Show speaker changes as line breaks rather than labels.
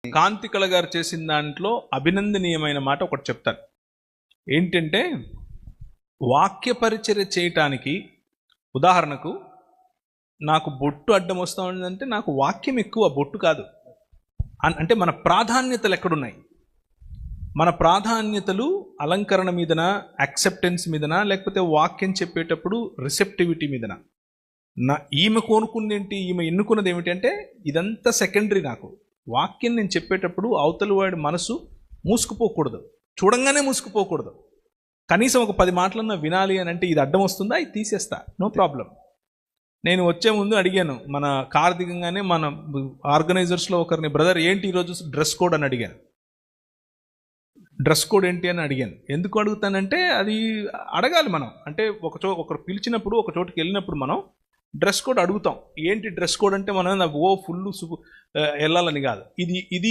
కాంతికళ గారు చేసిన దాంట్లో అభినందనీయమైన మాట ఒకటి చెప్తాను. ఏంటంటే, వాక్య పరిచర్య చేయటానికి ఉదాహరణకు నాకు బొట్టు అడ్డం వస్తూ ఉందంటే నాకు వాక్యం ఎక్కువ, బొట్టు కాదు. అంటే మన ప్రాధాన్యతలు ఎక్కడున్నాయి? మన ప్రాధాన్యతలు అలంకరణ మీదనా, యాక్సెప్టెన్స్ మీదనా, లేకపోతే వాక్యం చెప్పేటప్పుడు రిసెప్టివిటీ మీదనా? ఈమె కోనుకుంది ఏంటి, ఈమె ఎన్నుకున్నది ఏమిటి అంటే ఇదంతా సెకండరీ. నాకు వాక్యం నేను చెప్పేటప్పుడు అవతలి వాడి మనసు మూసుకుపోకూడదు, చూడంగానే మూసుకుపోకూడదు. కనీసం ఒక 10 మాటలన్నా వినాలి అని అంటే ఇది అడ్డం వస్తుందా, ఇది తీసేస్తా, నో ప్రాబ్లం. నేను వచ్చే ముందు అడిగాను, మన కార్ దిగంగానే మన ఆర్గనైజర్స్లో ఒకరిని, బ్రదర్ ఏంటి ఈరోజు డ్రెస్ కోడ్ అని అడిగాను. డ్రెస్ కోడ్ ఏంటి అని అడిగాను. ఎందుకు అడుగుతానంటే అది అడగాలి మనం. అంటే ఒకరు పిలిచినప్పుడు, ఒక చోటుకి వెళ్ళినప్పుడు మనం డ్రెస్ కోడ్ అడుగుతాం. ఏంటి డ్రెస్ కోడ్ అంటే మనం ఫుల్ వెళ్ళాలని కాదు. ఇది